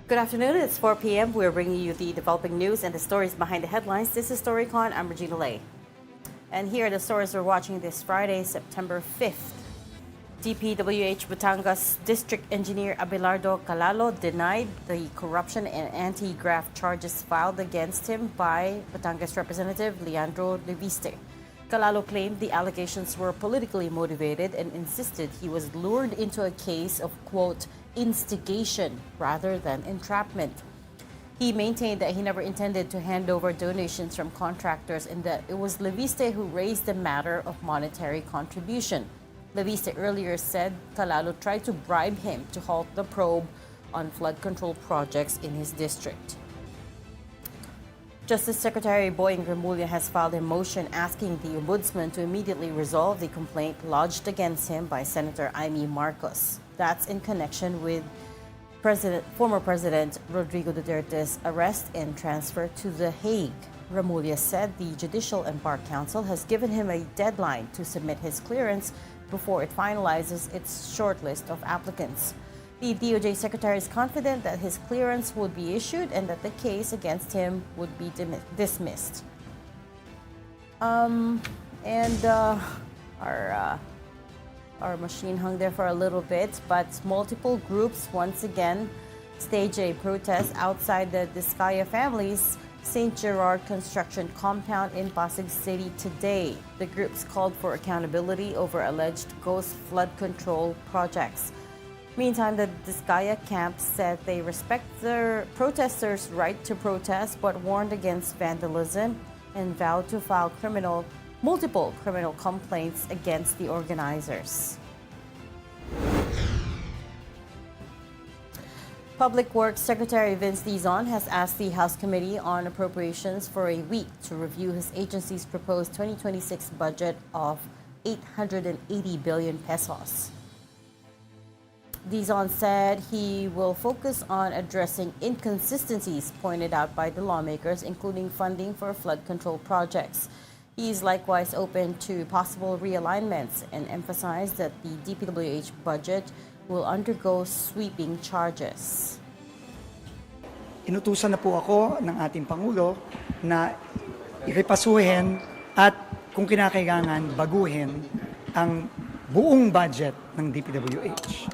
Good afternoon. It's 4 p.m. We're bringing you the developing news and the stories behind the headlines. This is StoryCon. I'm Regina Lay. And here are the stories we're watching this Friday, September 5th. DPWH Batangas District Engineer Abelardo Calalo denied the corruption and anti-graft charges filed against him by Batangas Representative Leandro Leviste. Calalo claimed the allegations were politically motivated and insisted he was lured into a case of, quote, instigation rather than entrapment. He maintained that he never intended to hand over donations from contractors and that it was Leviste who raised the matter of monetary contribution. Leviste earlier said Calalo tried to bribe him to halt the probe on flood control projects in his district. Justice Secretary Boying Remulla has filed a motion asking the Ombudsman to immediately resolve the complaint lodged against him by Senator Amy Marcos. That's in connection with former President Rodrigo Duterte's arrest and transfer to The Hague. Remulla said the Judicial and Bar Council has given him a deadline to submit his clearance before it finalizes its shortlist of applicants. The DOJ Secretary is confident that his clearance would be issued and that the case against him would be dismissed. Our machine hung there for a little bit, but multiple groups once again staged a protest outside the Discaya family's St. Gerard construction compound in Pasig City today. The groups called for accountability over alleged ghost flood control projects. Meantime, the Discaya camp said they respect their protesters' right to protest but warned against vandalism and vowed to file multiple criminal complaints against the organizers. Public Works Secretary Vince Dizon has asked the House Committee on Appropriations for a week to review his agency's proposed 2026 budget of 880 billion pesos. Dizon said he will focus on addressing inconsistencies pointed out by the lawmakers, including funding for flood control projects. He is likewise open to possible realignments and emphasized that the DPWH budget will undergo sweeping charges. Inutusan na po ako ng ating Pangulo na irepasuhin at kung kinakailangan baguhin ang buong budget ng DPWH.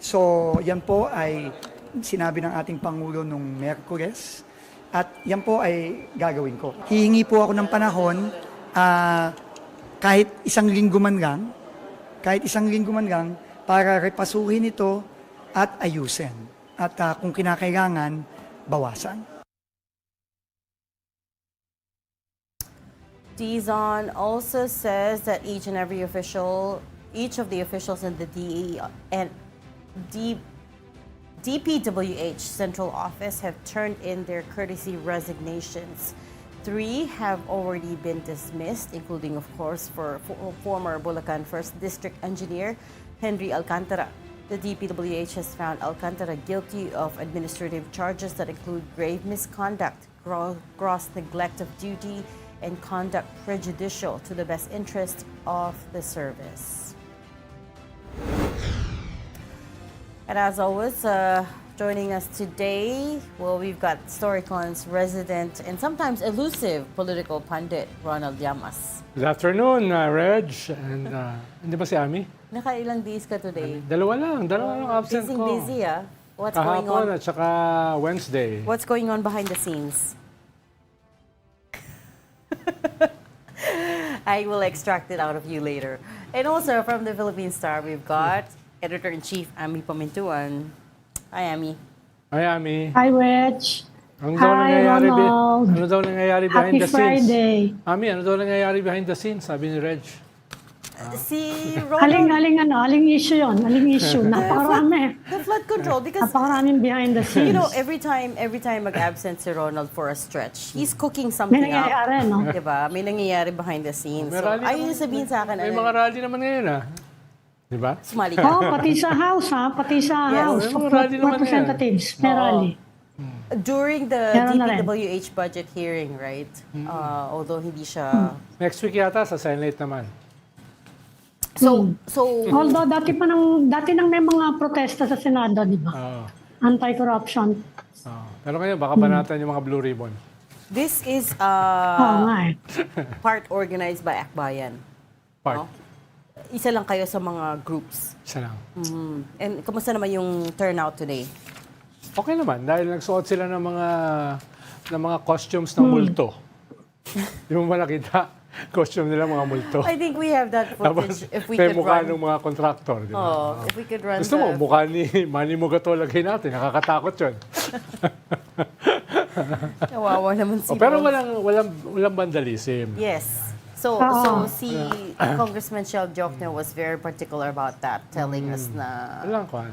So yan po ay sinabi ng ating Pangulo nung Miyerkules at yan po ay gagawin ko. Hihingi po ako ng panahon kahit isang linggo man lang para repasuhin ito at ayusin. At kung kinakailangan, bawasan. Dizon also says that each of the officials in the DPWH Central Office have turned in their courtesy resignations. 3 have already been dismissed, including, of course, for former Bulacan 1st District Engineer Henry Alcantara. The DPWH has found Alcantara guilty of administrative charges that include grave misconduct, gross neglect of duty, and conduct prejudicial to the best interest of the service. And as always, joining us today, we've got StoryCon's resident and sometimes elusive political pundit, Ronald Llamas. Good afternoon, Reg. And hindi ba si Ami? Nakailang days ka today? Dalawa lang absent ko. Busy, ah. What's going on? Kahapon at saka Wednesday. What's going on behind the scenes? I will extract it out of you later. And also from the Philippine Star, we've got Editor-in-Chief Ami Pamintuan. Hi, Ami. Hi, Ami. Hi, Reg. Ano daw nangyayari behind Happy the scenes? Friday. Ami, ano daw nangyayari behind the scenes? Sabi ni Reg. Si Ronald, Aling issue yun. Aling issue. Napakarami. the flood control, because Napakaraming behind the scenes. you know, every time mag-absent si Ronald for a stretch, he's cooking something May nangyayari, no? Diba? May nangyayari behind the scenes. May So, rally ayaw naman. niya sabihin sa akin, May mga rally naman ngayon, Di ba? sumali ka. Oh, pati sa House, ha? Pati sa Yes. House May of mga rally naman Representatives. May rally. During the Meron na rin. DPWH budget hearing, right? Although hindi siya... Next week yata sa Senate naman. So, Although dati nang may mga protesta sa Senado, di ba? Oo. Anti-corruption. Pero ngayon, baka banatan yung mga Blue Ribbon. This is Oo nga eh. part organized by Akbayan. Part. No? Isa lang kayo sa mga groups. Isa lang. And kumusta naman yung turnout today? Okay naman, dahil nagsuot sila ng mga costumes ng multo. Di mo ba nakita? Costume nila mga multo. I think we have that Tapos, footage. If we may could mukha run. ng mga contractor. Di ba? Oh, if we could run Gusto mo, the... mukha ni Manny Mugato lagay natin. Nakakatakot yun. Kawawa naman si Pero Rose. walang vandalism. Yes. So si Congressman Shel Jokno was very particular about that, telling us na Walang kwan.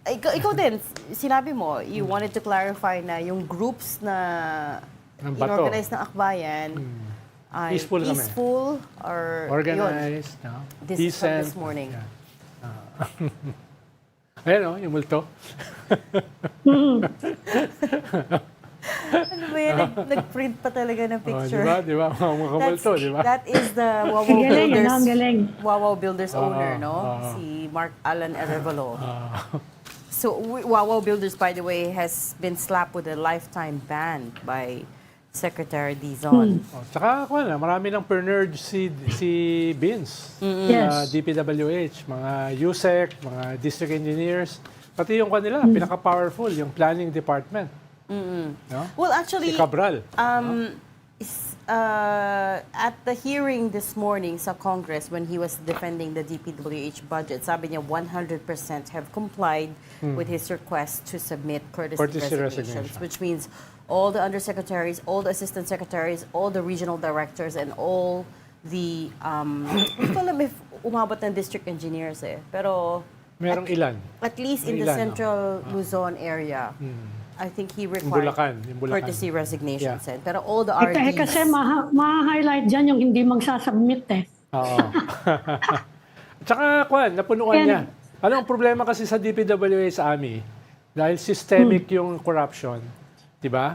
ikaw din, sinabi mo, you wanted to clarify na yung groups na Ng bato. inorganize ng Akbayan ay Peaceful kami. peaceful or yun, Organized. No? this is from Decent. this morning. Ayan o, yung multo. Ano ba yan? Nag-print pa talaga ng picture. Di ba? Mga multo, di ba? That is the Wawaw Ang galing, Builders, ang galing. Wawaw Builders owner, no? Si Mark Alan Arevalo. So Wawaw Builders, by the way, has been slapped with a lifetime ban by Secretary Dizon. Tsaka, marami ng per-nerd si Vince. Yes. DPWH, mga USEC, mga district engineers. Pati yung kanila, pinaka-powerful, yung planning department. No? Well, actually, Si Cabral. at the hearing this morning sa Congress when he was defending the DPWH budget, sabi niya 100% have complied with his request to submit courtesy resignations, resignation. which means all the undersecretaries, all the assistant secretaries, all the regional directors, and all the, hindi ko alam if umabot ng district engineers pero Merong ilan. at least in the Ilan, central Luzon area, I think he required Yung Bulacan. courtesy resignation. Yeah. Pero all the Eh, RDs... kasi ma-highlight dyan yung hindi magsasubmit eh. Oo. Tsaka, napunuan Yan. niya. Ano ang problema kasi sa DPWH sa AMI? Dahil systemic yung corruption, di ba?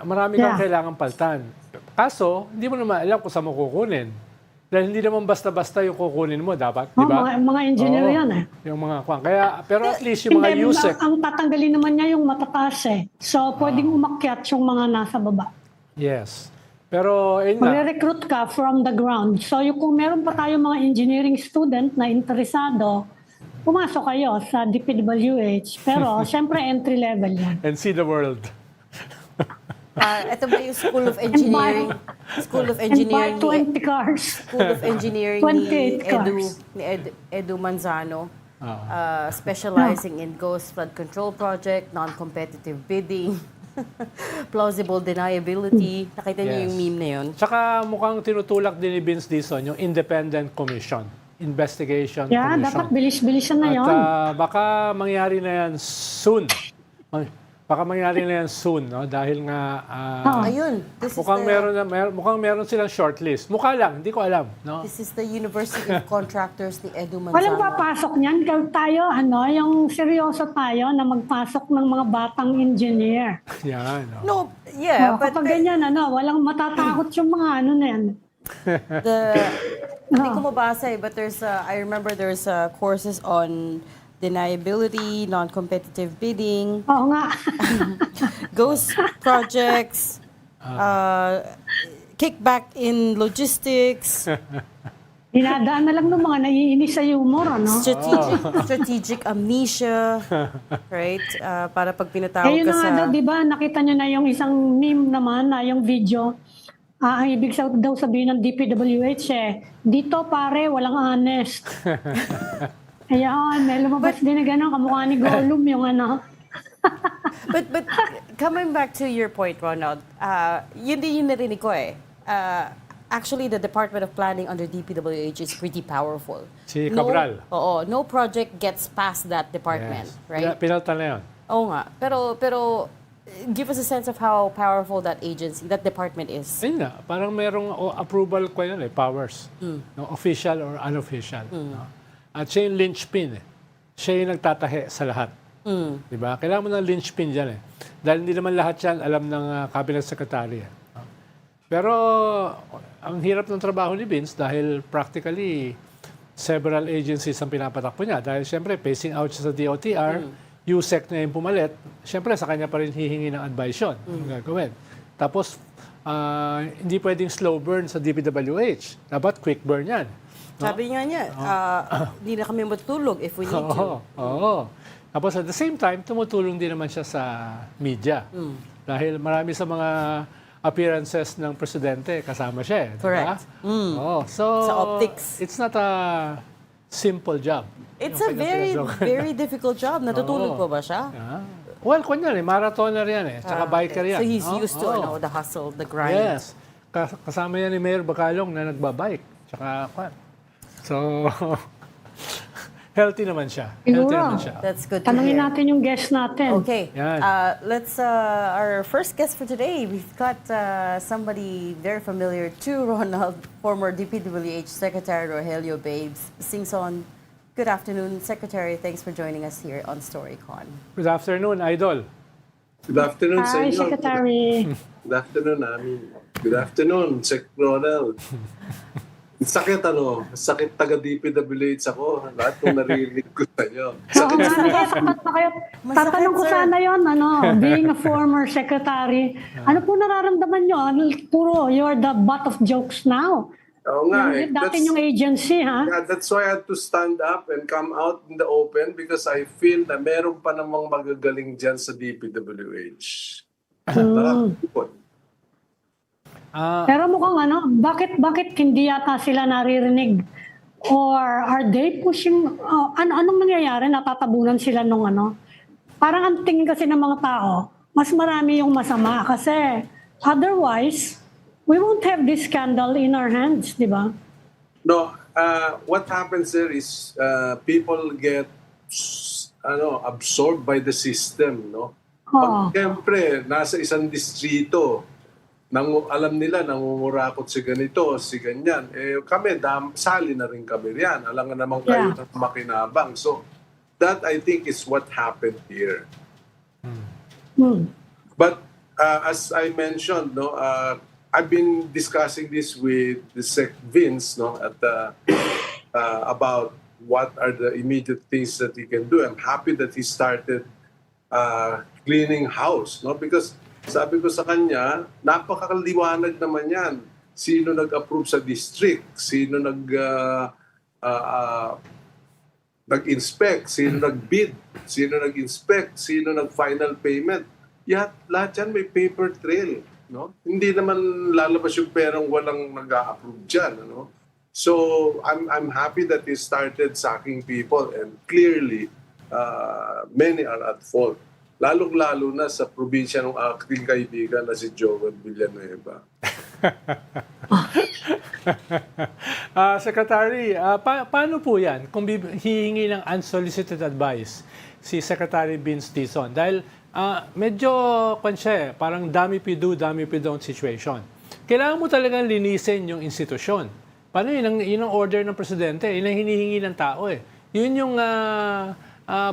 Marami kang Yeah. kailangan paltan. Kaso, hindi mo naman alam kung saan mo kukunin. Dahil hindi naman basta-basta yung kukunin mo, dapat, di ba? Mga engineer Oo. yan eh. Yung mga Kaya, pero at least yung mga Hindi, USEC. ang tatanggalin naman niya yung matataas eh. So, pwedeng umakyat yung mga nasa baba. Yes. Pero, ayun nga. Magre-recruit ka from the ground. So, kung meron pa tayo mga engineering student na interesado, pumasok kayo sa DPWH. Pero, syempre, entry level yan. And see the world. ito ba yung School of Engineering? School of And Engineering buy 20 cars. School of Engineering 28 cars. ni Edu Manzano, specializing in ghost flood control project, non-competitive bidding, plausible deniability. Nakita niyo Yes. yung meme na yun? Tsaka mukhang tinutulak din ni Vince Dizon yung Independent Commission. Investigation Yeah, Commission. dapat bilis-bilisan na At yon. baka mangyari na yan soon. Baka mangyari na yan soon, no? Dahil nga Ayun. This mukhang meron silang shortlist. Mukha lang, hindi ko alam, no? This is the University of Contractors ni Edu Walang Manzano. papasok niyan. Tayo, yung seryoso tayo na magpasok ng mga batang engineer. Yan, no? No, yeah, but Kapag ganyan, walang matatakot yung mga na yan. hindi ko mabasa but I remember there's courses on deniability, non-competitive bidding, Oo nga. ghost projects, kickback in logistics, Dinadaan na lang ng mga naiinis sa humor, strategic amnesia, right? Para pag pinatawag Ayun ka na nga sa... daw, di ba, nakita nyo na yung isang meme naman, yung video. Ang ibig daw sabihin ng DPWH dito pare, walang honest. Ayan, may lumabas din na gano'n, kamukha ni Gollum yung But coming back to your point, Ronald, yun din yung narinig ko actually, the Department of Planning under DPWH is pretty powerful. Si Cabral. No project gets past that department, Yes. right? Pinaltan na yun. Oo nga. Pero give us a sense of how powerful that agency, that department is. Ayun nga, parang merong approval ko yun powers. No, official or unofficial. No? At siya yung linchpin. Siya yung nagtatahe sa lahat. Di ba? Kailangan mo ng linchpin dyan Dahil hindi naman lahat yan alam ng cabinet secretary. No? Pero ang hirap ng trabaho ni Vince dahil practically several agencies ang pinapatakbo niya. Dahil siyempre, pacing out siya sa DOTR, USEC na yung pumalit, syempre sa kanya pa rin hihingi ng advice yun. Yung gagawin. Tapos, hindi pwedeng slow burn sa DPWH. Dapat quick burn yan. Sabi nga niya, hindi na kami matutulog if we need to. Oo. Tapos at the same time, tumutulong din naman siya sa media. Dahil marami sa mga appearances ng presidente kasama siya. Diba? Correct. Oo. So, Sa optics. it's not a simple job. It's Yung a very, pinapasok. very difficult job. Natutulog Oo. po ba siya? Well, kunyan marathoner yan Tsaka biker yan. So he's Oh, used to the hustle, the grind. Yes. Kasama yan ni Mayor Bacalong na nagbabike. Tsaka, So, healthy naman siya. Healthy Siguro. naman siya. That's good to Tanungin hear. natin yung guest natin. Okay. Yan. Let's, our first guest for today, we've got somebody very familiar to Ronald, former DPWH Secretary Rogelio Babes Singson. Good afternoon, Secretary. Thanks for joining us here on StoryCon. Good afternoon, Idol. Good afternoon sa Hi, inyo. Secretary. Good afternoon, namin. Good afternoon, Sec Ronald. Sakit sakit taga DPWH ako. Lahat ng naririnig ko sa inyo. Oo nga, sapat pa kayo. Masakit, Tatanong ko sir. sana yun, being a former secretary, ano po nararamdaman nyo? Puro, you're the butt of jokes now. Oo nga Dati yung agency, ha? Yeah, that's why I had to stand up and come out in the open because I feel na meron pa namang magagaling dyan sa DPWH. Pero mukhang bakit hindi yata sila naririnig? Or are they pushing, anong nangyayari? Natatabunan sila nung Parang ang tingin kasi ng mga tao, mas marami yung masama kasi otherwise, we won't have this scandal in our hands, di ba? No, what happens there is people get absorbed by the system, no? Pag siyempre, nasa isang distrito, alam nila, nangungurakot si ganito, si ganyan. Kami, sali na rin kami riyan. Alam nga naman kayo na makinabang. So, that I think is what happened here. But as I mentioned, I've been discussing this with the Sec Vince, about what are the immediate things that he can do. I'm happy that he started cleaning house, because sabi ko sa kanya, napakaliwanag naman yan. Sino nag-approve sa district? Sino nag-inspect? Sino nag-bid? Sino nag-inspect? Sino nag-final payment? Lahat yan may paper trail. No? Hindi naman lalabas yung perang walang nag-approve dyan. So, I'm happy that he started sacking people and clearly, many are at fault. Lalong-lalo na sa probinsya ng aking kaibigan na si Joel Villanueva. Secretary, paano po yan kung hihingi ng unsolicited advice si Secretary Vince Dizon? Dahil medyo parang dami pido, dami pidon situation. Kailangan mo talagang linisin yung institusyon. Paano yun? Yun ang order ng presidente. Yun ang hinihingi ng tao Yun yung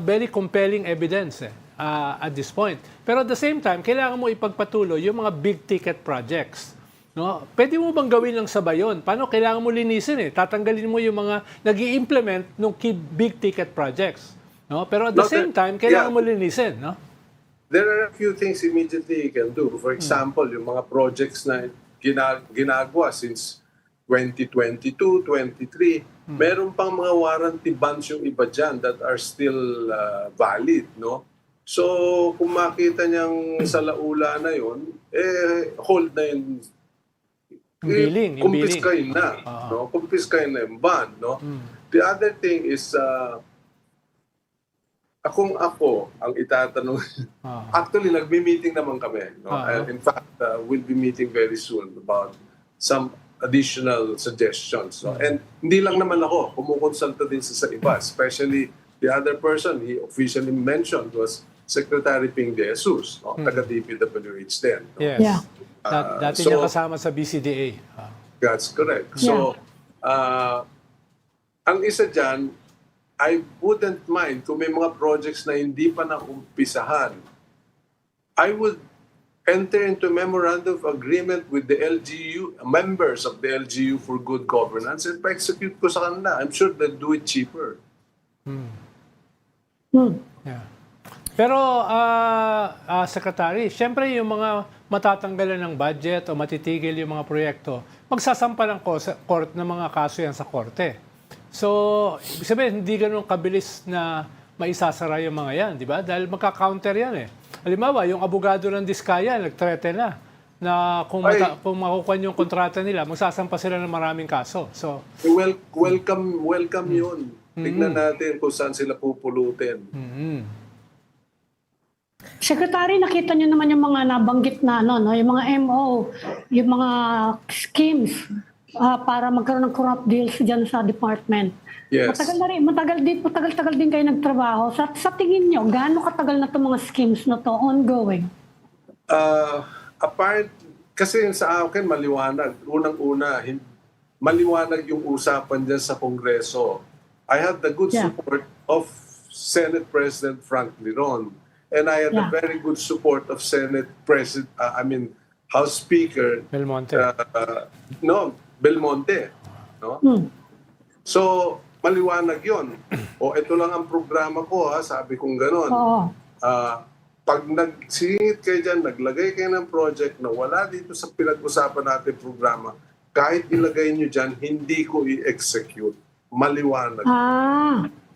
very compelling evidence at this point. Pero at the same time, kailangan mo ipagpatuloy yung mga big ticket projects. No? Pwede mo bang gawin lang sabay yun? Paano? Kailangan mo linisin Tatanggalin mo yung mga nag-i-implement ng big ticket projects. No? Pero at the same time, kailangan mo linisin. No? There are a few things immediately you can do. For example, yung mga projects na ginagawa since 2022, 23, meron pang mga warranty bonds yung iba dyan that are still valid, no? So, kung makita niyang sa laula na yun, hold na yun. Yung Kumpiskahin na. No? Kumpiskahin na yung bond, no? The other thing is, ako ang itatanong, actually, nagme-meeting naman kami. No? In fact, we'll be meeting very soon about some additional suggestions. No? And hindi lang naman ako, kumukonsulta din sa iba. Especially the other person he officially mentioned was Secretary Ping De Jesus, taga DPWH din. No? Yes. Yeah. Dati niya kasama sa BCDA. That's correct. So, ang isa dyan, I wouldn't mind kung may mga projects na hindi pa naumpisahan. I would enter into memorandum of agreement with the LGU, members of the LGU for good governance, and pa-execute ko sa kanila. I'm sure they'll do it cheaper. Yeah. Pero, Secretary, siyempre yung mga matatanggalan ng budget o matitigil yung mga proyekto, magsasampa ng court ng mga kaso yan sa korte. So, ibig sabihin, hindi ganun kabilis na maisasara yung mga yan, di ba? Dahil magka-counter yan eh. Halimbawa, yung abogado ng Diskaya, nagtrete na kung makukuha yung kontrata nila, magsasampa sila ng maraming kaso. So, Welcome yun. Tignan natin kung saan sila pupulutin. Secretary, nakita niyo naman yung mga nabanggit na yung mga MO, yung mga schemes para magkaroon ng corrupt deals diyan sa department. Yes. Matagal din kayo nagtrabaho. Sa tingin niyo, gaano katagal na 'tong mga schemes na to ongoing? Kasi sa akin maliwanag. Unang-una, maliwanag yung usapan dyan sa Kongreso. I had the good support of Senate President Frank Liron. And I had the very good support of House Speaker Belmonte. Belmonte. No? So, maliwanag yon. O, ito lang ang programa ko, sabi kong ganon. Pag nagsingit kayo dyan, naglagay kayo ng project na wala dito sa pinag-usapan natin programa, kahit ilagay nyo dyan, hindi ko i-execute. Maliwanag.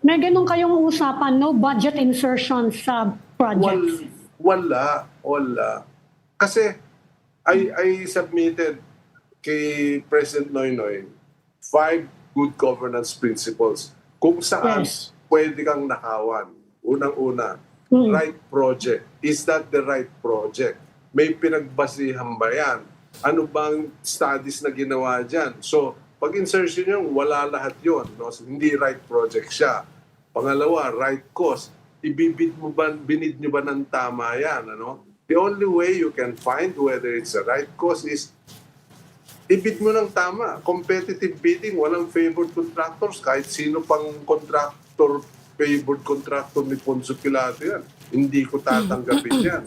May ganun kayong usapan, no budget insertion sa projects? Wala. Kasi I submitted kay President Noynoy 5 good governance principles kung saan pwede kang nakawan. Unang-una, right project. Is that the right project? May pinagbasihan ba yan? Ano bang studies na ginawa dyan? So, pag insertion yung wala lahat yon, no? So, hindi right project siya. Pangalawa, right cost. Binid nyo ba ng tama yan? Ano? The only way you can find whether it's a right cost is ibid mo ng tama. Competitive bidding, walang favored contractors. Kahit sino pang contractor, favored contractor ni Ponzo Pilato yan. Hindi ko tatanggapin yan.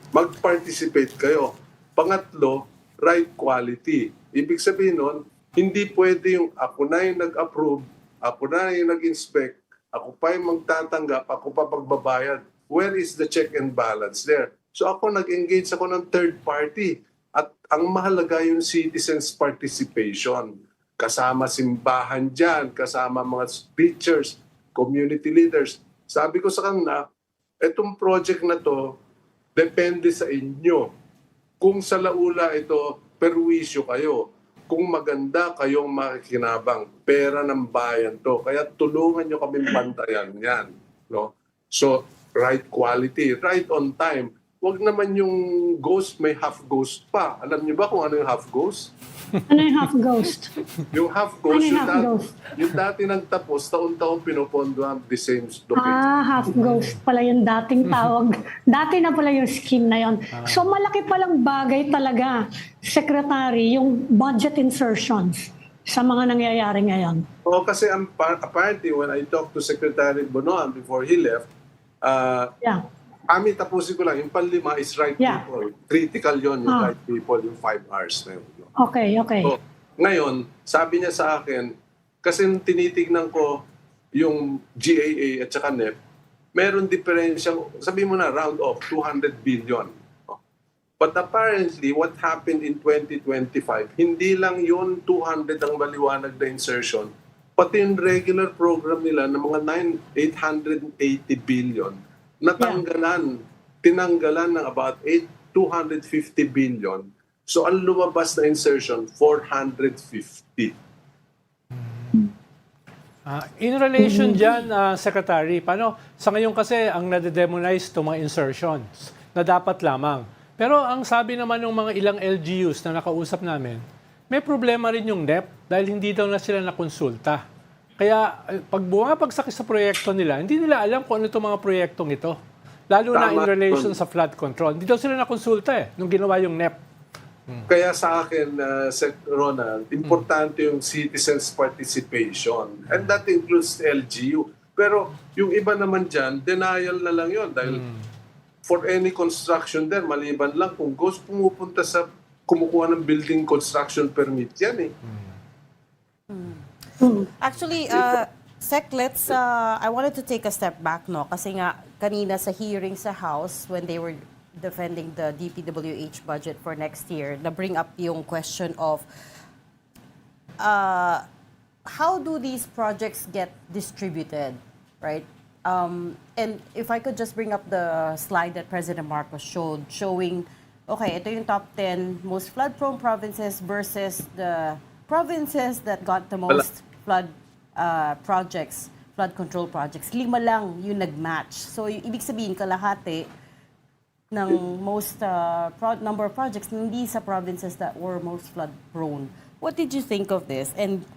Mag-participate kayo. Pangatlo, right quality. Ibig sabihin nun, hindi pwede yung ako na yung nag-approve, ako na yung nag-inspect, ako pa yung magtatanggap, ako pa pagbabayad. Where is the check and balance there? So ako nag-engage ako ng third party. At ang mahalaga yung citizens' participation. Kasama simbahan dyan, kasama mga preachers, community leaders. Sabi ko sa kanila, etong project na to, depende sa inyo. Kung sa laula ito, perwisyo kayo. Kung maganda kayong makikinabang, pera ng bayan to. Kaya tulungan nyo kami bantayan yan. No? So, right quality, right on time. Huwag naman yung ghost, may half ghost pa. Alam niyo ba kung ano yung half ghost? Ano yung half ghost? Yung half ghost, Ano yung half ghost? yung dati nagtapos, taon-taon pinopondo ang the same location. Half ghost pala yung dating tawag. Dati na pala yung scheme na yon. So malaki palang bagay talaga, Secretary, yung budget insertions sa mga nangyayari ngayon. Oo, kasi apparently when I talked to Secretary Bonoan before he left, tapusin ko lang, yung panlima is right people. Critical yon yung right people, yung 5 hours na yun. Okay. So, ngayon, sabi niya sa akin, kasi tinitignan ko yung GAA at saka NEP, meron diferensya, sabi mo na, round off, 200 billion. But apparently, what happened in 2025, hindi lang yun 200 ang maliwanag na insertion, pati yung regular program nila ng mga 880 billion, tinanggalan ng about 250 billion. So, ang lumabas na insertion, 450. In relation dyan, Secretary, paano? Sa ngayon kasi, ang nade-demonize itong mga insertions na dapat lamang. Pero ang sabi naman ng mga ilang LGUs na nakausap namin, may problema rin yung NEP dahil hindi daw na sila nakonsulta. Kaya pag bumapagsak sa proyekto nila, hindi nila alam kung ano itong mga proyektong ito. Lalo na in relation sa flood control. Hindi daw sila nakonsulta nung ginawa yung NEP. Kaya sa akin, Sec. Ronald, importante yung citizens' participation. And that includes LGU. Pero yung iba naman dyan, denial na lang yun. Dahil for any construction there, maliban lang kung pumupunta sa kumukuha ng building construction permit yan . Actually, Sec, I wanted to take a step back, no? Kasi nga, kanina sa hearing sa House, when they were defending the DPWH budget for next year, na-bring up yung question of how do these projects get distributed, right? And if I could just bring up the slide that President Marcos showed, showing, okay, ito yung top 10 most flood-prone provinces versus the provinces that got the most flood control projects. 5 lang yung nag-match. So, ibig sabihin, kalahati ng most number of projects hindi sa provinces that were most flood-prone. What did you think of this? And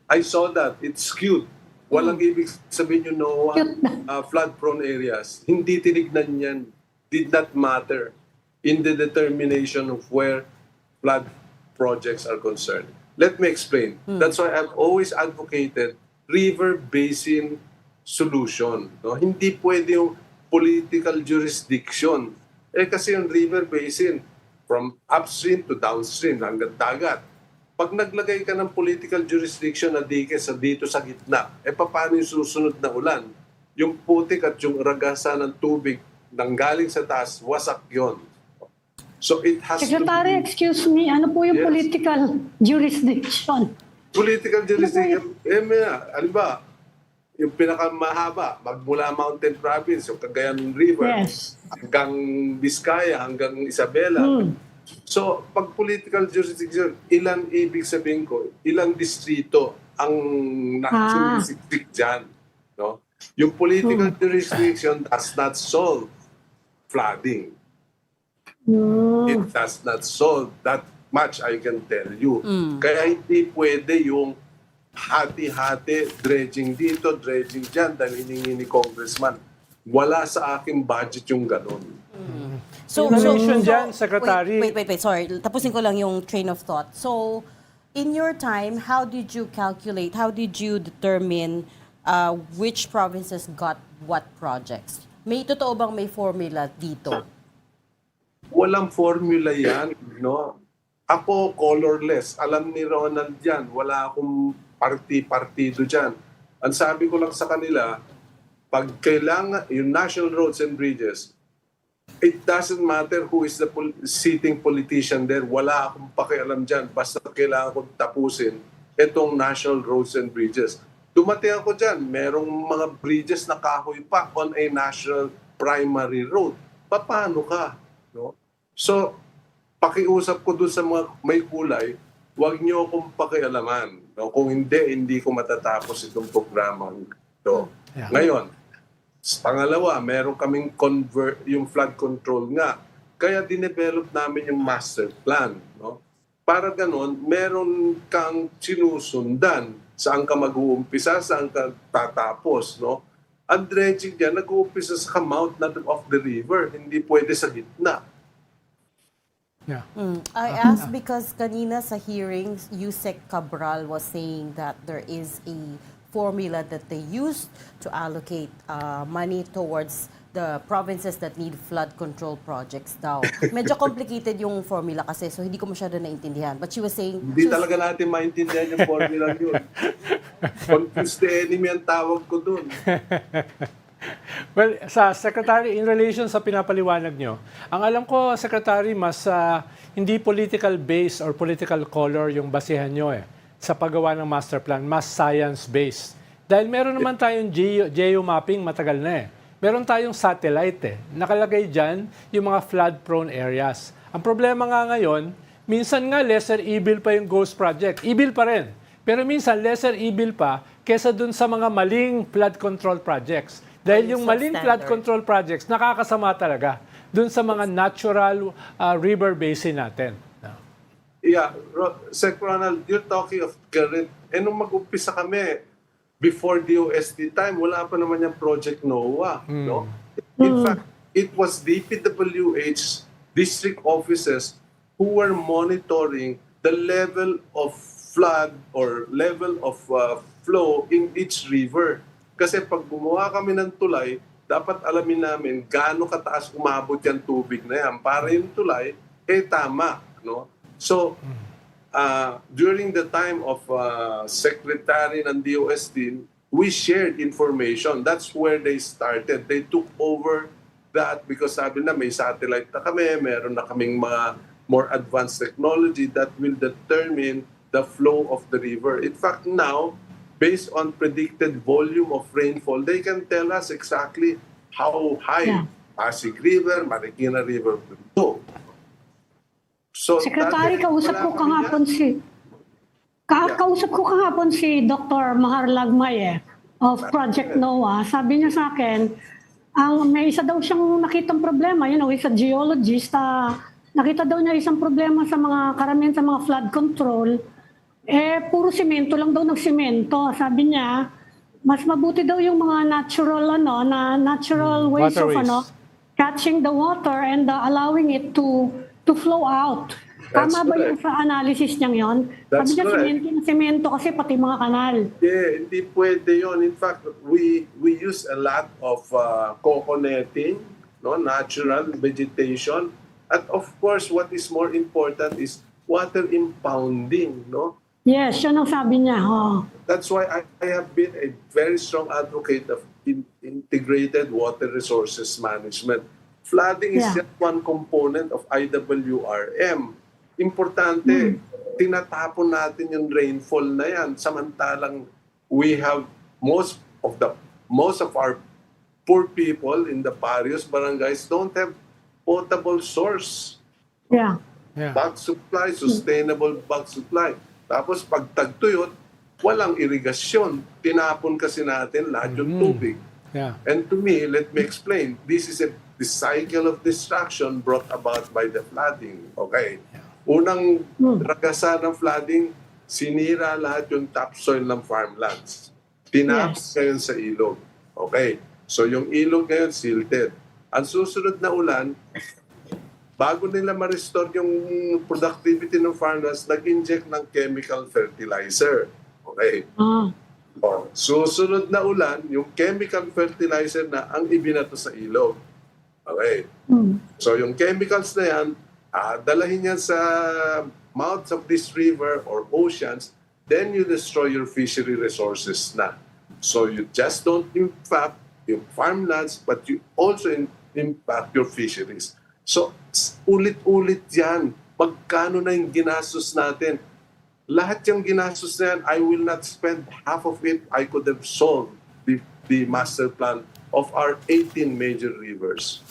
I saw that. It's skewed. Walang ibig sabihin yung NOAA flood-prone areas. Hindi tinignan yan. Did not matter in the determination of where flood projects are concerned. Let me explain. That's why I've always advocated river basin solution. No? Hindi pwede yung political jurisdiction. Kasi yung river basin, from upstream to downstream, hanggang dagat. Pag naglagay ka ng political jurisdiction na dike dito sa gitna, paano yung susunod na ulan? Yung putik at yung ragasan ng tubig nanggaling sa taas, wasak yun. So it has Secretary, to be... excuse me, ano po yung Yes. political jurisdiction? Political jurisdiction, alimba, yung pinakamahaba, magmula Mountain Province, yung Cagayan River, Yes. hanggang Vizcaya, hanggang Isabela. So, pag political jurisdiction, ilan ibig sabihin ko, ilang distrito ang nakasumisik dyan. No? Yung political jurisdiction does not solve flooding. It does not solve that much, I can tell you. Kaya hindi pwede yung hati-hati, dredging dito, dredging dyan, dahil hiningi ni Congressman. Wala sa aking budget yung ganun. In relation dyan, Secretary- Wait, sorry. Tapusin ko lang yung train of thought. So, in your time, how did you calculate, how did you determine which provinces got what projects? May totoo bang may formula dito? Walang formula yan, no? Ako, colorless. Alam ni Ronald yan. Wala akong partido dyan. Ang sabi ko lang sa kanila, pag kailangan, yung national roads and bridges, it doesn't matter who is the sitting politician there. Wala akong pakialam dyan. Basta kailangan kong tapusin itong national roads and bridges. Dumating ako dyan, merong mga bridges na kahoy pa on a national primary road. Paano ka? No? So, pakiusap ko dun sa mga may kulay, huwag niyo akong pakialaman. No? Kung hindi ko matatapos itong programa. So, Yeah. Ngayon, pangalawa, meron kaming yung flood control nga. Kaya dinevelop namin yung master plan. No? Para ganon, meron kang sinusundan. Saan ka mag-uumpisa, saan ka tatapos. No? Ang dredging dyan, nag-uumpisa sa mouth of the river. Hindi pwede sa gitna. Yeah. I asked because kanina sa hearings, Yusek Cabral was saying that there is a formula that they used to allocate money towards the provinces that need flood control projects daw. Medyo complicated yung formula kasi, so hindi ko masyado naintindihan. But she was saying... Hindi talaga natin maintindihan yung formula yun. Confused the enemy ang tawag ko dun. Well, sa Secretary, in relation sa pinapaliwanag nyo, ang alam ko, Secretary, mas hindi political base or political color yung basihan nyo sa paggawa ng master plan, mas science-based. Dahil meron naman tayong geo-mapping matagal na Meron tayong satellite Nakalagay dyan yung mga flood-prone areas. Ang problema nga ngayon, minsan nga lesser evil pa yung ghost project. Evil pa rin. Pero minsan lesser evil pa kesa dun sa mga maling flood control projects. Dahil yung maling flood control projects, nakakasama talaga dun sa mga natural river basin natin. Yeah, Sec Ronald, you're talking of current. Nung mag-umpisa kami, before DOST time, wala pa naman yung Project NOAA. No? In fact, it was DPWH district offices who were monitoring the level of flood or level of flow in each river. Kasi pag gumawa kami ng tulay, dapat alamin namin gaano kataas umabot yung tubig na yan. Para yung tulay, tama. No? So, during the time of Secretary ng DOST, we shared information. That's where they started. They took over that because sabi na may satellite na kami, meron na kaming mga more advanced technology that will determine the flow of the river. In fact, now, based on predicted volume of rainfall, they can tell us exactly how high Pasig River, Marikina River will go. So, Secretary, kausap ko kahapon si Dr. Mahar Lagmay of Project NOAA. Sabi niya sa akin, may isa daw siyang nakitang problema, isa geologist, nakita daw niya isang problema sa mga karamihan sa mga flood control, puro simento lang daw ng simento. Sabi niya, mas mabuti daw yung mga natural ways of Waterways. catching the water and allowing it to flow out. That's Tama ba correct. yung sa analysis niyang yon? That's Sabi niya, correct. simento kasi pati mga kanal. Yeah, hindi pwede yun. In fact, we use a lot of coconetting, no, natural vegetation. At of course, what is more important is water impounding, no? Yes, yun ang sabi niya. That's why I have been a very strong advocate of integrated water resources management. Flooding is Yeah. just one component of IWRM. Importante, tinatapon natin yung rainfall na yan. Samantalang we have most of our poor people in the various barangays don't have potable source. Yeah. Yeah. Bag supply, sustainable bag supply. Tapos pag tagtuyot, walang irigasyon. Tinapon kasi natin lahat yung tubig. Yeah. And to me, let me explain. This is the cycle of destruction brought about by the flooding. Okay. Unang ragasan ng flooding, sinira lahat yung topsoil ng farmlands. Tinapos ngayon sa ilog. Okay. So yung ilog ngayon silted. Ang susunod na ulan, bago nila ma-restore yung productivity ng farmlands, nag-inject ng chemical fertilizer. Okay. Susunod na ulan, yung chemical fertilizer na ang ibinato sa ilog. Okay. So yung chemicals na yan, dalahin yan sa mouths of this river or oceans, then you destroy your fishery resources na. So you just don't impact yung farmlands, but you also impact your fisheries. So ulit-ulit yan. Magkano na yung ginastos natin? Lahat yung ginastos na yan, I will not spend half of it. I could have solved the master plan of our 18 major rivers.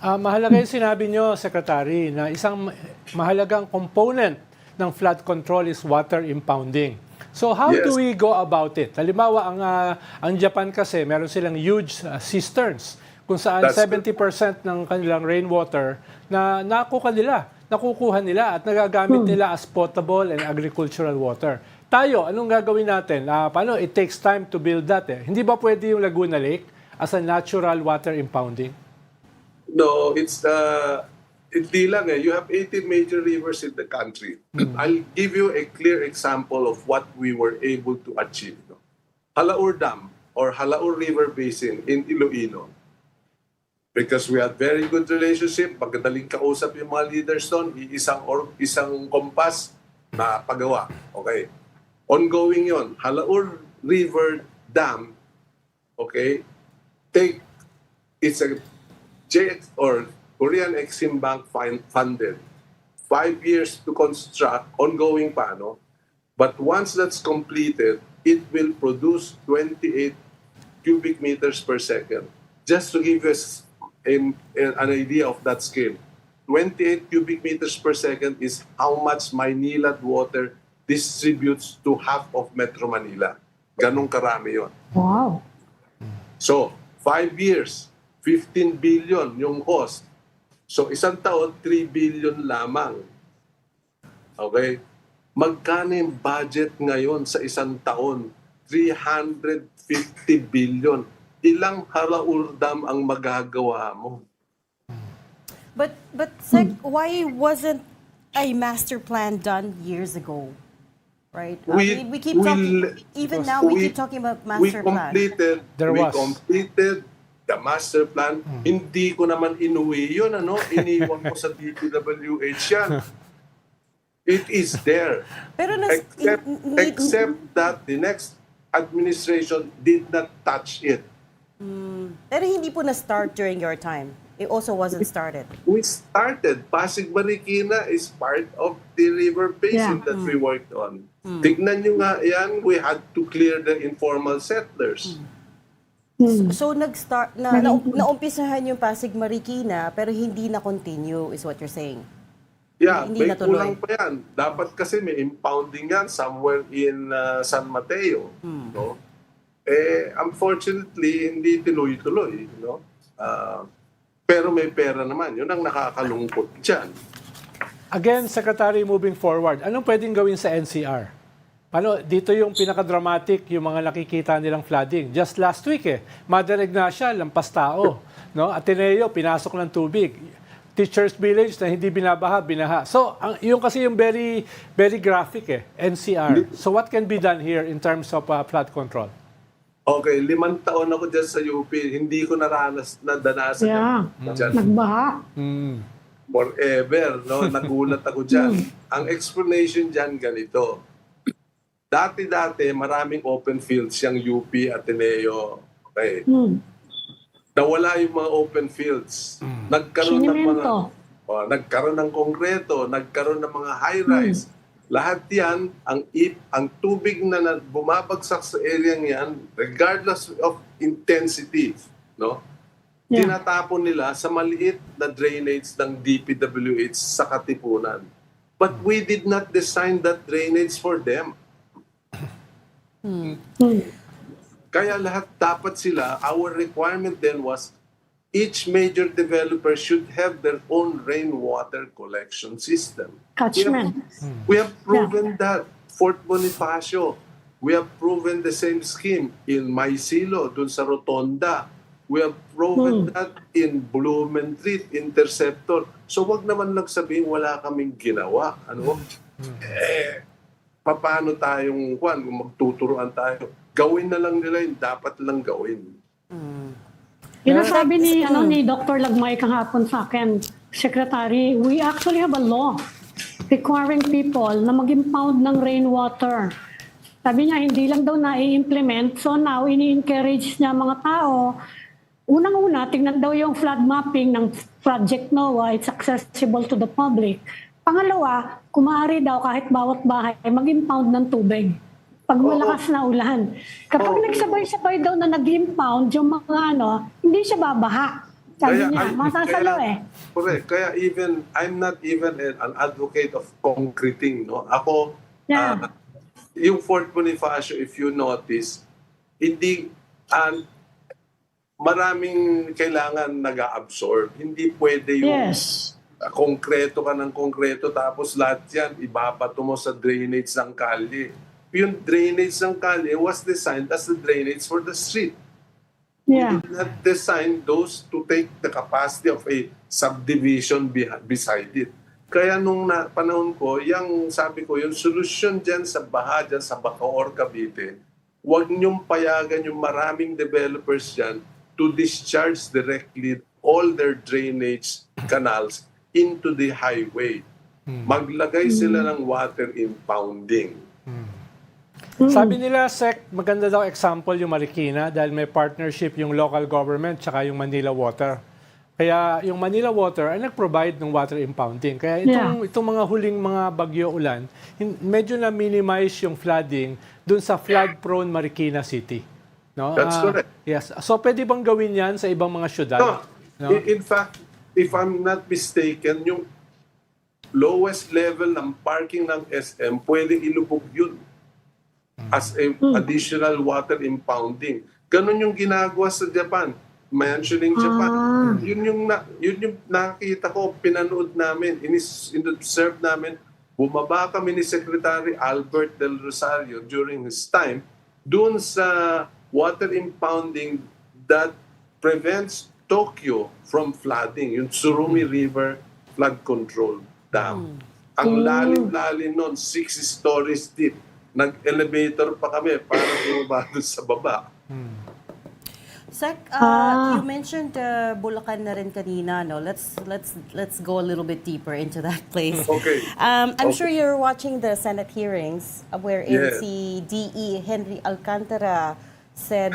Mahalaga yung sinabi nyo, Secretary, na isang mahalagang component ng flood control is water impounding. So how Yes. do we go about it? Halimbawa, ang Japan kasi, meron silang huge cisterns kung saan That's 70% ng kanilang rainwater na nakukuha nila at nagagamit nila as potable and agricultural water. Tayo, anong gagawin natin? Paano? It takes time to build that. Hindi ba pwede yung Laguna Lake as a natural water impounding? No, hindi lang. You have 18 major rivers in the country. I'll give you a clear example of what we were able to achieve. Halaur Dam or Halaur River Basin in Iloilo. Because we had very good relationship, pagkadaling kausap yung mga leaders doon, isang kompas na pagawa. Okay. Ongoing yon. Halaur River Dam, okay, it's a JX or Korean Exim Bank funded. 5 years to construct, ongoing pa, no? But once that's completed, it will produce 28 cubic meters per second. Just to give us an idea of that scale. 28 cubic meters per second is how much Maynilad water distributes to half of Metro Manila. Ganong karami yon. Wow. So, 5 years, 15 billion yung cost. So, isang taon, 3 billion lamang. Okay? Magkano yung budget ngayon sa isang taon? 350 billion. Ilang Halaur Dam ang magagawa mo? But Sec, why wasn't a master plan done years ago? Right? We keep talking, even now we keep talking about master plan. There We was. completed the master plan. Hindi ko naman inuwi yun, ano? Iniwan ko sa DPWH yan. It is there. Pero Except that the next administration did not touch it. pero hindi po na-start during your time. It also wasn't started. We started. Pasig Marikina is part of the river basin that we worked on. Tignan nyo nga yan, we had to clear the informal settlers. So nag-start naumpisahan yung Pasig Marikina pero hindi na continue is what you're saying. Yeah, Hindi may natuloy. kulang pa yan. Dapat kasi may impounding yan somewhere in San Mateo. No? Unfortunately, hindi tuloy-tuloy. No? Pero may pera naman. Yun ang nakakalungkot dyan. Again, Secretary, moving forward, anong pwedeng gawin sa NCR? Paano, dito yung pinaka-dramatic, yung mga nakikita nilang flooding. Just last week Mother Ignacia, lampas tao. No? Ateneo, pinasok ng tubig. Teachers Village na hindi binabaha, binaha. So, yung kasi yung very, very graphic NCR. So, what can be done here in terms of flood control? Okay, 5 taon ako dyan sa UP. Hindi ko nadanasan dyan. Nagbaha. Forever, no? Nagulat ako dyan. Ang explanation dyan ganito. Dati-dati, maraming open fields yung UP, Ateneo. Okay. Nawala yung mga open fields. Nagkaroon ng konkreto, nagkaroon ng mga high-rise. Lahat yan, ang tubig na bumabagsak sa area yan, regardless of intensity, no? Tinatapon nila sa maliit na drainage ng DPWH sa Katipunan. But we did not design that drainage for them. Kaya lahat dapat sila, our requirement then was each major developer should have their own rainwater collection system. Catchment. We have proven that. Fort Bonifacio, we have proven the same scheme in Maisilo, dun sa Rotonda. We have proven that in Blumentritt, Interceptor. So wag naman lang sabihin wala kaming ginawa. Ano? Paano tayong kung magtuturuan tayo? Gawin na lang nila yung dapat lang gawin. Sinasabi ni Dr. Lagmay kahapon sa akin, Secretary, we actually have a law requiring people na mag-impound ng rainwater. Sabi niya, hindi lang daw na-i-implement. So now, ini-encourage niya mga tao. Unang-una, tingnan daw yung flood mapping ng Project NOAA. It's accessible to the public. Pangalawa, kung maaari daw kahit bawat bahay, mag-impound ng tubig. Pag malakas na ulan. Kapag nagsabay-sabay daw na nag-impound, yung mga hindi siya babaha. Sabi niya, masasalaw Correct. Kaya I'm not even an advocate of concreting. No? Ako, yung Fort Bonifacio, if you notice, hindi, maraming kailangan nag-absorb. Hindi pwede yung konkreto ka ng konkreto tapos lahat yan, ibabato mo sa drainage ng kalye. Yung drainage ng kalye was designed as the drainage for the street. Yeah. We did not design those to take the capacity of a subdivision beside it. Kaya nung panahon ko, sabi ko, yung solusyon dyan sa baha, dyan sa Bacoor, Cavite, huwag niyong payagan yung maraming developers dyan to discharge directly all their drainage canals into the highway. Maglagay sila ng water impounding. Sabi nila, Sec, maganda daw example yung Marikina dahil may partnership yung local government tsaka yung Manila Water. Kaya yung Manila Water ay nag-provide ng water impounding. Kaya itong mga huling mga bagyo ulan, medyo na-minimize yung flooding dun sa flood-prone Marikina City. No? That's correct. Yes. So pwede bang gawin yan sa ibang mga syudad? No. In fact, if I'm not mistaken, yung lowest level ng parking ng SM, pwedeng ilubog yun as additional water impounding. Ganon yung ginagawa sa Japan. Mentioning Japan. Yun yung nakita ko, pinanood namin, in-observe namin, bumaba kami ni Secretary Albert Del Rosario during his time doon sa water impounding that prevents Tokyo from flooding, yung Tsurumi River Flood Control Dam. Ang lalim-lalim nun, 6 stories deep. Nag-elevator pa kami para bumaba doon sa baba. Sec, you mentioned Bulacan na rin kanina, no? Let's go a little bit deeper into that place. Okay. I'm sure you're watching the Senate hearings wherein Yes. si DE Henry Alcantara said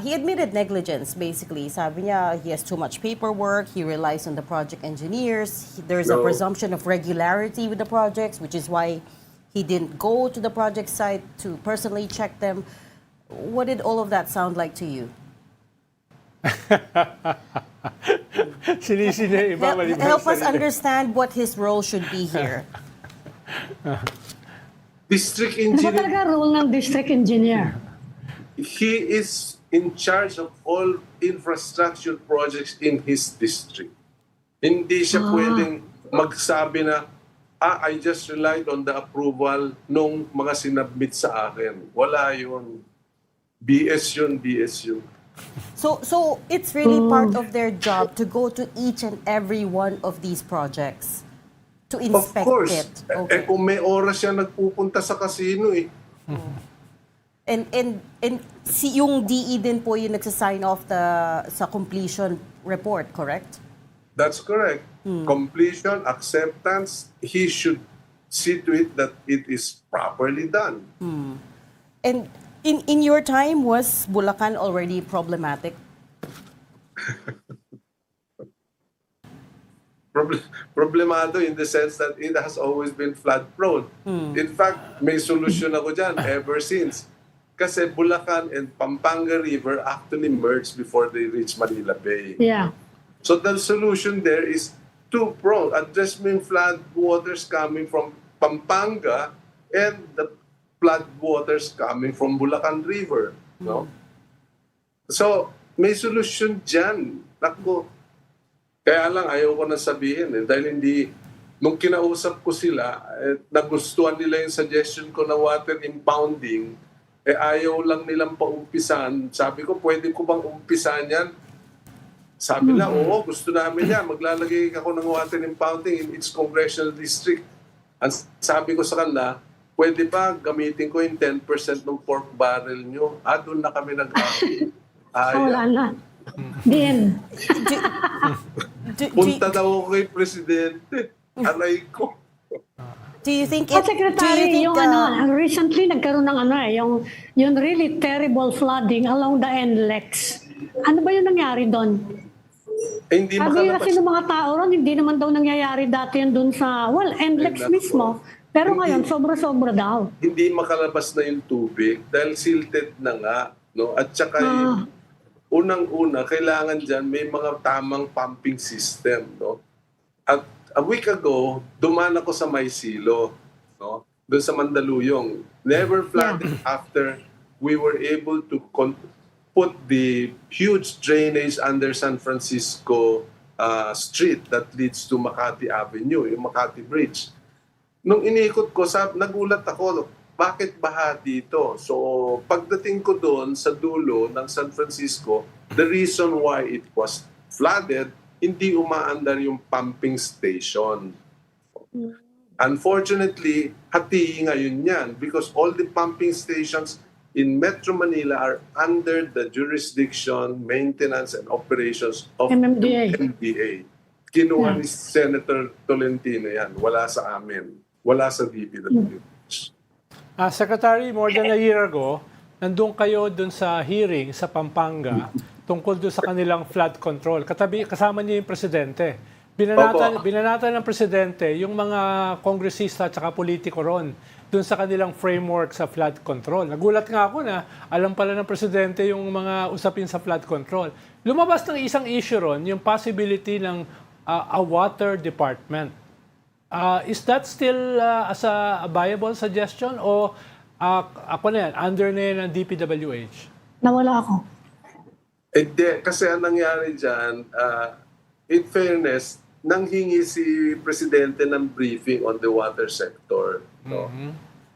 he admitted negligence basically. Sabi niya he has too much paperwork, he relies on the project engineers, there's a No. presumption of regularity with the projects, which is why he didn't go to the project site to personally check them. What did all of that sound like to you? Sinisi niya yung iba, maliban Help sa us sarili. understand what his role should be here. District Ano ba engineer, talaga role ng district engineer? he is in charge of all infrastructure projects in his district. Hindi siya pwedeng magsabi na, I just relied on the approval nung mga sinabmit sa akin. Wala yun. BS yun, BS yun. So it's really part of their job to go to each and every one of these projects to Of inspect course. it. Eh Okay. kung may oras siya nagpupunta sa casino eh. And si yung DE din po yung nagsasign off sa completion report, correct? That's correct. Completion, acceptance, he should see to it that it is properly done. And in your time, was Bulacan already problematic? Problemado in the sense that it has always been flood prone. In fact, may solusyon ako dyan ever since. Kasi Bulacan and Pampanga River actually merged before they reach Manila Bay. Yeah. So the solution there is two-pronged. Address mo yung flood waters coming from Pampanga and the flood waters coming from Bulacan River. No? So, may solusyon dyan. Naku, kaya lang ayaw ko na sabihin dahil hindi, nung kinausap ko sila, nagustuhan nila yung suggestion ko na water impounding, ayaw lang nilang paumpisan. Sabi ko, pwede ko bang umpisan yan? Sabi na, oo, gusto namin yan. Maglalagay ako ng water impounding in its congressional district. Ang sabi ko sa kanila, pwede ba gamitin ko yung 10% ng pork barrel nyo? Doon na kami nag-agree. Wala na. Din. Punta daw ako kay Presidente. Aray ko. Do you think At Secretary, yung recently nagkaroon ng yung really terrible flooding along the NLEX. Ano ba yung nangyari doon? Hindi Sabi makalabas. kasi ng mga tao ron, hindi naman daw nangyayari dati yun doon sa, NLEX mismo. Pero ngayon, sobra-sobra daw. Hindi makalabas na yung tubig dahil silted na nga. No? At saka unang-una, kailangan dyan may mga tamang pumping system. No? At a week ago, dumaan ako sa Maysilo, no? Doon sa Mandaluyong. Never flooded after we were able to put the huge drainage under San Francisco street that leads to Makati Avenue, yung Makati Bridge. Nung inikot ko, nagulat ako, bakit baha dito? So, pagdating ko doon sa dulo ng San Francisco, the reason why it was flooded, hindi umaandar yung pumping station. Unfortunately, hati ngayon yan because all the pumping stations in Metro Manila are under the jurisdiction, maintenance, and operations of MMDA. MMDA. Kinuha ni Senator Tolentino yan. Wala sa amin. Wala sa DPWH. Secretary, more than a year ago, nandun kayo dun sa hearing sa Pampanga tungkol dun sa kanilang flood control. Kasama niyo yung presidente. Binanatan ng presidente yung mga kongresista at saka politiko ron dun sa kanilang framework sa flood control. Nagulat nga ako na alam pala ng presidente yung mga usapin sa flood control. Lumabas ng isang issue ron, yung possibility ng a water department. Is that still as a viable suggestion o ako na yan, under na yan ng DPWH? Nawala ako. Hindi, kasi ang nangyari dyan, in fairness, nanghingi si Presidente ng briefing on the water sector. No?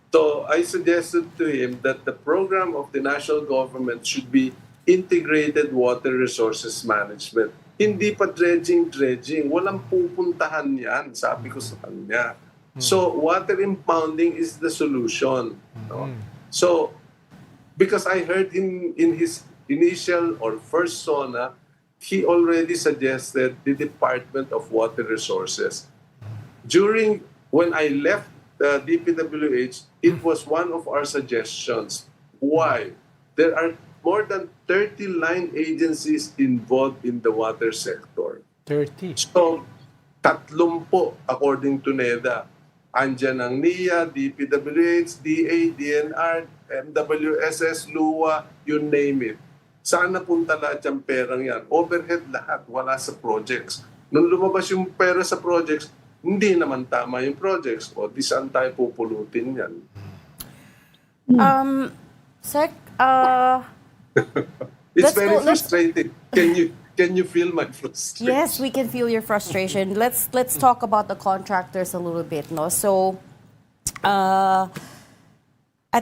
So I suggested to him that the program of the national government should be integrated water resources management. Hindi pa dredging. Walang pupuntahan yan, sabi ko sa kanya. So, water impounding is the solution. No? So, because I heard him in his initial or first SONA, he already suggested the Department of Water Resources. When I left the DPWH, it was one of our suggestions. Why? There are more than 30 line agencies involved in the water sector. 30. So, 30 according to NEDA. Andyan ang NIA, DPWH, DA, DNR, MWSS, LUWA, you name it. Saan napunta lahat yung perang yan? Overhead lahat, wala sa projects. Nung lumabas yung pera sa projects, hindi naman tama yung projects. O, di saan tayo pupulutin yan? Sec, It's Let's very go- let's- frustrating. Can you feel my frustration? yes, we can feel your frustration. Let's talk about the contractors a little bit, no? So, at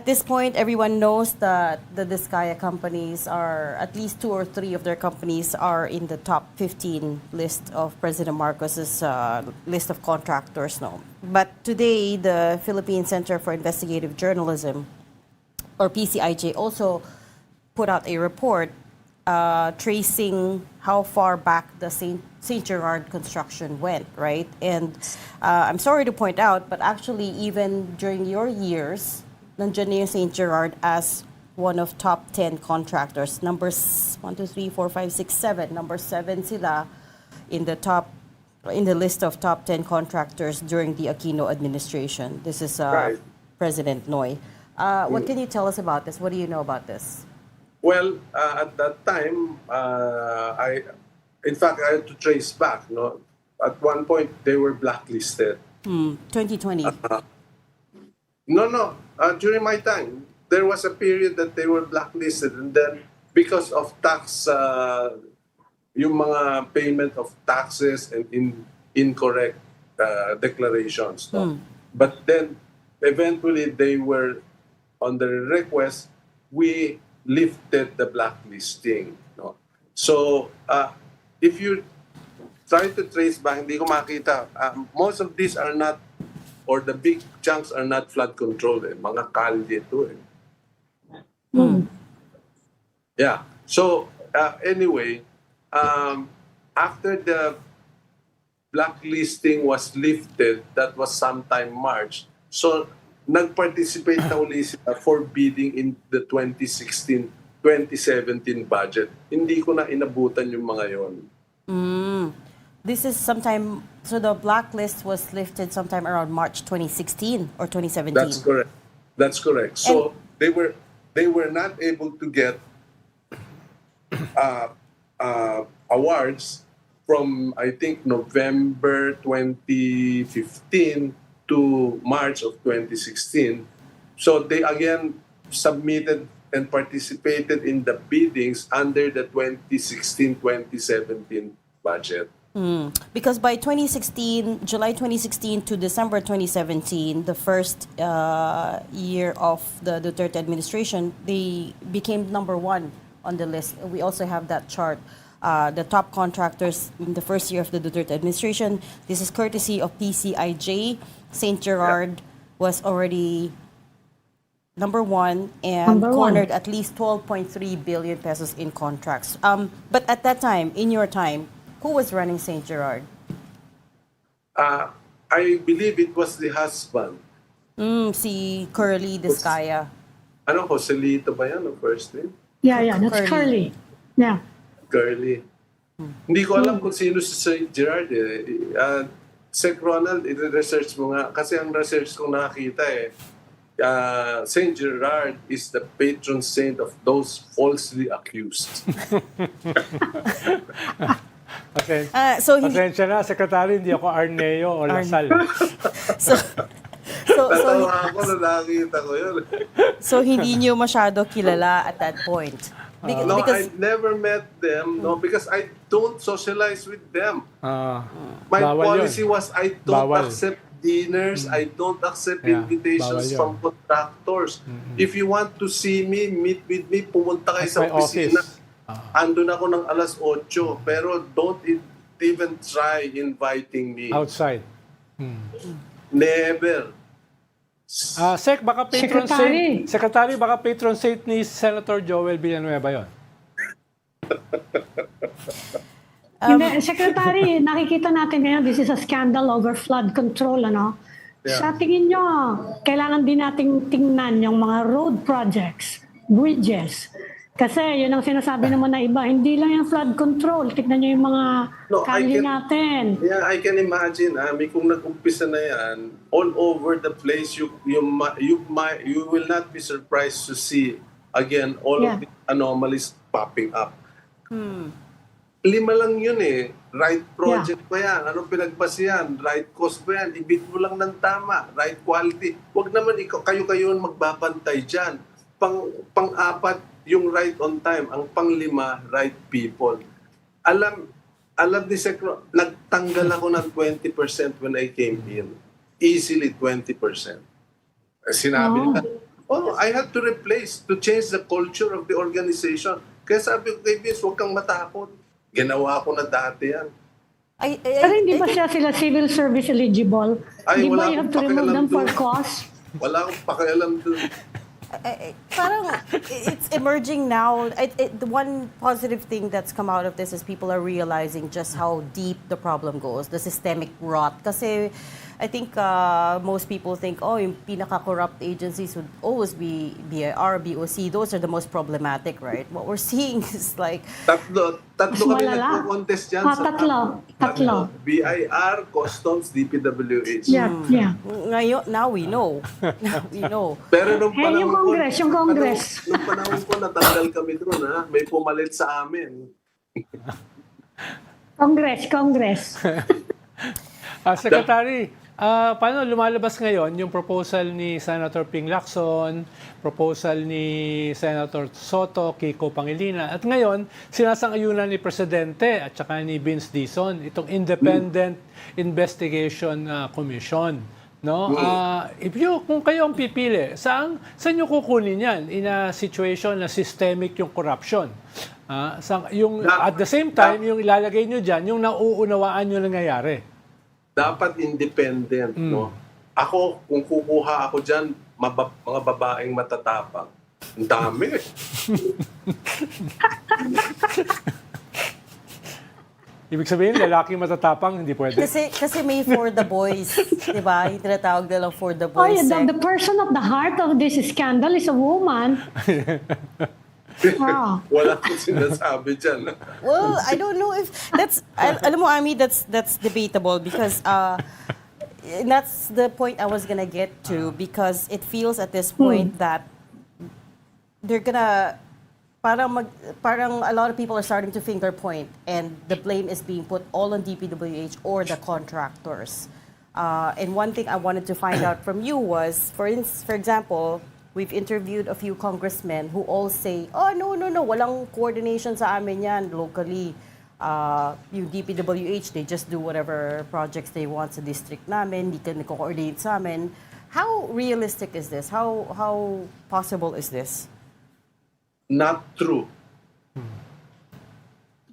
this point, everyone knows that the Discaya companies are, at least 2 or 3 of their companies are in the top 15 list of President Marcos's list of contractors, no? But today, the Philippine Center for Investigative Journalism, or PCIJ, also put out a report tracing how far back the St. Gerard construction went, right? And I'm sorry to point out, but actually even during your years, nandiyan na yung St. Gerard as one of top 10 contractors. Numbers 1, 2, 3, 4, 5, 6, 7. Number 7 sila in the list of top 10 contractors during the Aquino administration. This is Right. President Noy. What can you tell us about this? What do you know about this? Well, at that time, I had to trace back. No, at one point they were blacklisted. 2020. No. During my time, there was a period that they were blacklisted, and then because of tax, yung mga payment of taxes and incorrect declarations. No? But then, eventually, they were on the request. We lifted the blacklisting. No? So, if you try to trace back, hindi ko makita. Most of these are not, or the big chunks are not flood control. Mga kalye ito. Yeah. So, anyway, after the blacklisting was lifted, that was sometime March. So, nag-participate na uli sila for bidding in the 2016-2017 budget. Hindi ko na inabutan yung mga yon. This is sometime, so the blacklist was lifted sometime around March 2016 or 2017. That's correct. So they were not able to get awards from, I think, November 2015 to March of 2016. So they again submitted and participated in the biddings under the 2016-2017 budget. Because by 2016, July 2016 to December 2017, the first year of the Duterte administration, they became number 1 on the list. We also have that chart. The top contractors in the first year of the Duterte administration. This is courtesy of PCIJ. St. Gerard was already number 1 and Number one. cornered at least 12.3 billion pesos in contracts. But at that time, in your time, who was running St. Gerard? I believe it was the husband. Si Curly Discaya. Ano, Joselito ba yan, ang first name? Yeah, that's Curly. Curly. Yeah. Curly. Hindi ko alam kung sino si Sir Gerard. Sec Ronald, i-research mo nga. Kasi ang research ko nakakita St. Gerard is the patron saint of those falsely accused. So hindi Pasensya na, Secretary, hindi ako Arneo o Lasal. so Natawa ako na nakakita ko yun. so hindi niyo masyado kilala at that point. No, I never met them. No, because I don't socialize with them. My bawal policy yun. was I don't Bawal. accept dinners. I don't accept Yeah, invitations bawal yun. from contractors. If you want to see me, meet with me, pumunta kayo At sa my opisina. office. Andun ako ng alas 8. Pero don't even try inviting me. Outside. Never. Sec, baka patron Secretary. saint. Secretary, baka patron saint ni Senator Joel Villanueva yon. Hindi, Secretary, nakikita natin ngayon, this is a scandal over flood control, ano? Yeah. Sa tingin nyo, kailangan din nating tingnan yung mga road projects, bridges. Kasi yun ang sinasabi naman na iba, hindi lang yung flood control. Tignan nyo yung mga kalye natin. Yeah, I can imagine. Kung nag-umpisa na yan, all over the place, you will not be surprised to see again all of the anomalies popping up. 5 lang yun eh. Right project ba yan? Anong pinagpasiyan? Right cost ba yan? Ibit mo lang ng tama. Right quality. Huwag naman kayo magbabantay dyan. Pang-apat, yung right on time. Ang pang-5, right people. Alam ni Secro, nagtanggal ako ng 20% when I came in. Easily 20%. Sinabi nila, I had to change the culture of the organization. Kaya sabi ko kay Vince, huwag kang matakot. Ginawa ko na dati yan. Pero hindi ba sila civil service eligible? Ay, Di ba wala you have to akong remove them for pakialam cost? Wala akong pakialam doon. Parang it's emerging now. The one positive thing that's come out of this is people are realizing just how deep the problem goes, the systemic rot. Kasi I think most people think, yung pinaka-corrupt agencies would always be BIR, BOC. Those are the most problematic, right? What we're seeing is like... Tatlo kami malala. nagko-contest dyan. Tatlo. BIR, Customs, DPWH. Yeah. Ngayon, now we know. We know. Pero nung panahon yung Congress. Nung panahon ko, natanggal kami doon, ha? May pumalit sa amin. Congress. Secretary, paano lumalabas ngayon yung proposal ni Senator Ping Lacson, proposal ni Senator Soto, Kiko Pangilinan, at ngayon, sinasang-ayunan ni Presidente at saka ni Vince Dizon, itong Independent Investigation Commission. No? Kung kayo ang pipili, saan nyo kukunin yan in a situation na systemic yung corruption? At the same time, yung ilalagay nyo dyan, yung nauunawaan nyo nangyayari. Dapat independent, no? Ako, kung kukuha ako dyan, mga babaeng matatapang. Ang dami. Ibig sabihin, lalaking matatapang, hindi pwede. Kasi may for the boys, di ba? Yung tinatawag nilang for the boys. The person at the heart of this scandal is a woman. Wala akong sinasabi dyan. Well, I don't know if that's alam mo, Ami, that's debatable because that's the point I was gonna get to, because it feels at this point that they're gonna parang a lot of people are starting to finger point and the blame is being put all on DPWH or the contractors. And one thing I wanted to find out from you was, for example, we've interviewed a few congressmen who all say, no, walang coordination sa amin yan locally. Yung DPWH, they just do whatever projects they want sa district namin, hindi ka nako-coordinate sa amin. How realistic is this? How possible is this? Not true.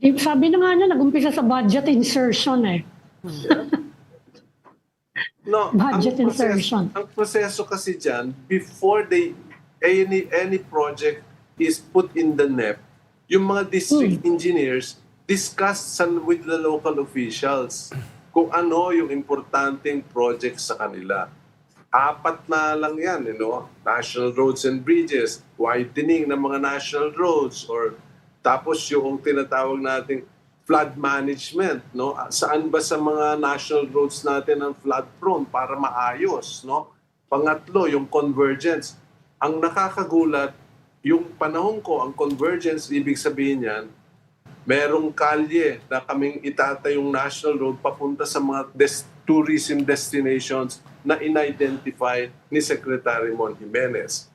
Sabi na nga niya, nag-umpisa sa budget insertion eh. No, Budget insertion. Ang proseso kasi dyan, before any project is put in the NEP, yung mga district engineers discuss with the local officials kung ano yung importanteng project sa kanila. 4 na lang yan, National roads and bridges, widening ng mga national roads, or tapos yung tinatawag nating flood management, Saan ba sa mga national roads natin ang flood prone para maayos, Pangatlo, yung convergence. Ang nakakagulat, yung panahon ko, ang convergence, ibig sabihin yan, merong kalye na kaming itatayong national road papunta sa mga tourism destinations na in-identify ni Secretary Mon Jimenez.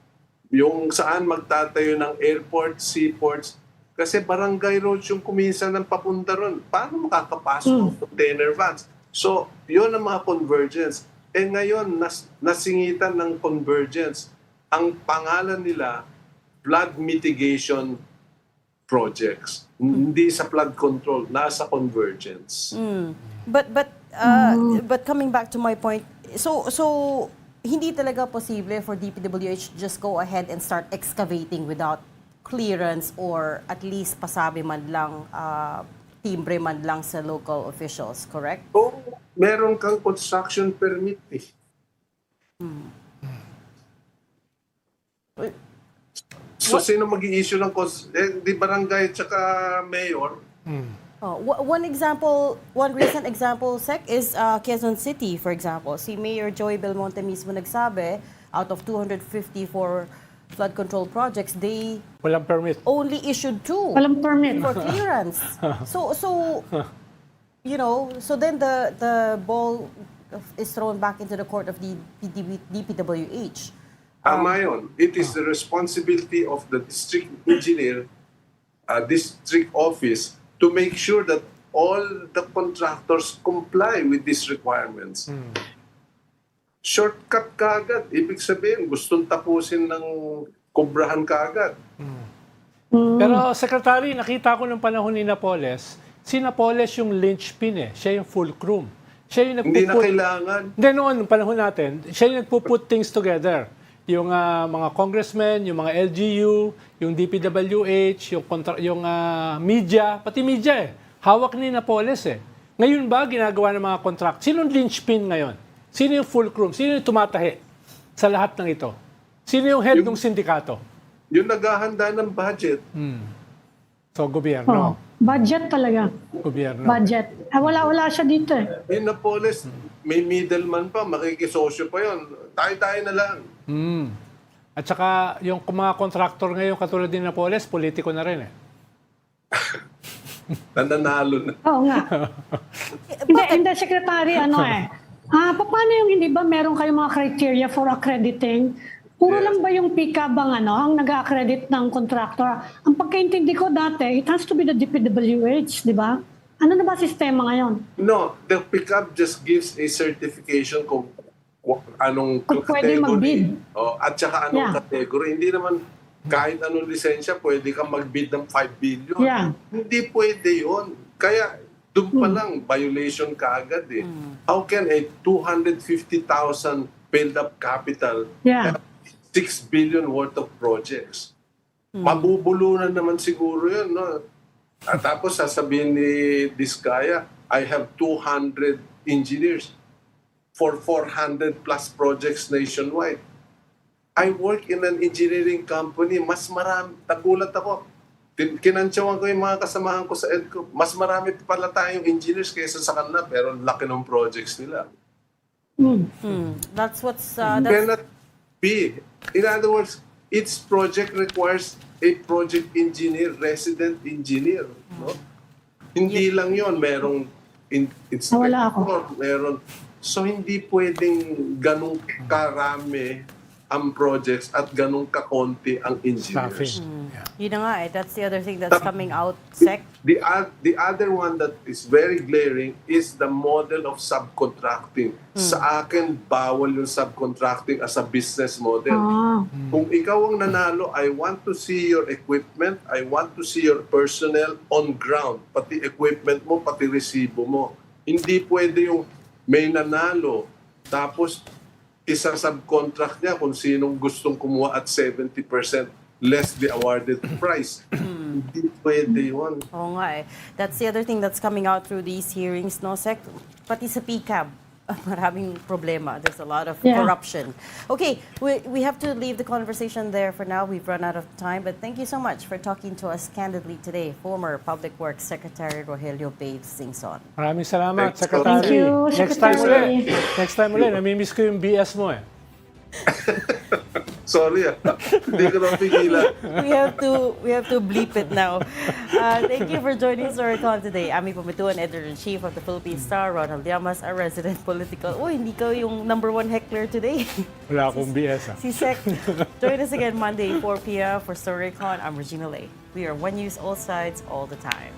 Yung saan magtatayo ng airport, seaports, kasi barangay roads yung kuminsan ng papunta ron. Paano makakapasok ng container vans? So, yun ang mga convergence. Ngayon, nasingitan ng convergence. Ang pangalan nila, flood mitigation projects. Hindi sa flood control, nasa convergence. But coming back to my point, so hindi talaga posible for DPWH just go ahead and start excavating without clearance or at least pasabi man lang, timbre man lang sa local officials, correct? O meron kang construction permit eh. So sino mag-i-issue ng di barangay tsaka mayor? One recent example, Sec, is Quezon City, for example. Si Mayor Joey Belmonte mismo nagsabi, out of 254 flood control projects, they Walang permit. only issued 2 Walang permit. for clearance. So so then the ball is thrown back into the court of the DPWH. Tama yun. It is the responsibility of the district engineer, district office, to make sure that all the contractors comply with these requirements. Shortcut kaagad. Ibig sabihin, gustong tapusin ng kubrahan kaagad. Pero Secretary, nakita ko ng panahon ni Napoles, si Napoles yung linchpin eh. Siya yung fulcrum. Siya yung Hindi na nagpuput... kailangan. Hindi noon, ng panahon natin, siya yung nagpuput things together. Yung mga congressmen, yung mga LGU, yung DPWH, yung media, pati media eh. Hawak ni Napoles eh. Ngayon ba ginagawa ng mga contract? Sino yung linchpin ngayon? Sino yung fulcrum? Sino yung tumatahi sa lahat ng ito? Sino yung head ng sindikato? Yung naghahanda ng budget. So, gobyerno. Budget talaga. Gobyerno. Budget. Wala siya dito eh. In Napoles, may middleman pa, makikisosyo pa yun. Tayo-tayo na lang. At saka, yung mga contractor ngayon katulad din Napoles, politiko na rin eh. Nananalo na. Oo nga. Hindi, Secretary, paano yung hindi ba meron kayong mga criteria for accrediting? Puro lang ba yung PICA bang ang nag-accredit ng contractor? Ang pagkaintindi ko dati, it has to be the DPWH, di ba? Ano na ba sistema ngayon? No, the pickup just gives a certification kung anong Kung pwede mag-bid. At saka anong Yeah. category. Hindi naman kahit anong lisensya, pwede kang mag-bid ng 5 billion. Yeah. Hindi pwede yun. Kaya doon pa lang, violation ka agad eh. How can a 250,000 build-up capital Yeah. have 6 billion worth of projects? Mabubulunan naman siguro yun, no? At tapos sasabihin ni Diskaya, I have 200 engineers for 400 plus projects nationwide. I work in an engineering company. Mas marami. Nagulat ako. Kinantsawan ko yung mga kasamahan ko sa EDCO. Mas marami pala tayong engineers kaysa sa kanila, pero laki ng projects nila. That's what's Cannot be. In other words, each project requires a project engineer, resident engineer. No? Hindi lang yon, merong Wala ako. inspector, meron. So hindi pwedeng ganong karami ang projects at ganong kakonti ang engineers. Staffing. Yeah. yun na nga eh. That's the other thing that's coming out, Sec. The other one that is very glaring is the model of subcontracting. Sa akin, bawal yung subcontracting as a business model. Kung ikaw ang nanalo, I want to see your equipment, I want to see your personnel on ground, pati equipment mo, pati resibo mo. Hindi pwede yung may nanalo, tapos isa subcontract niya kung sinong gustong kumuha at 70% less the awarded price. Hindi pwede yun. Oo nga eh. That's the other thing that's coming out through these hearings, no, Sec? Pati sa PCAB, maraming problema. There's a lot of corruption. Okay, we have to leave the conversation there for now. We've run out of time, but thank you so much for talking to us candidly today, former Public Works Secretary Rogelio Babe Singson. Maraming salamat, Thanks, Secretary. Thank you, Next time Secretary. ulit. Next time ulit. Namimiss ko yung BS mo eh. Sorry hindi ko na pigilan. We have to bleep it now. Thank you for joining Storycon today. Ami Pumituan, Editor-in-Chief of the Philippine Star, Ronald Llamas, our resident political. Uy, hindi ka yung #1 heckler today. Wala akong BS ah. Si Sec. Join us again Monday, 4 p.m. for Storycon. I'm Regina Lay. We are One News, all sides, all the time.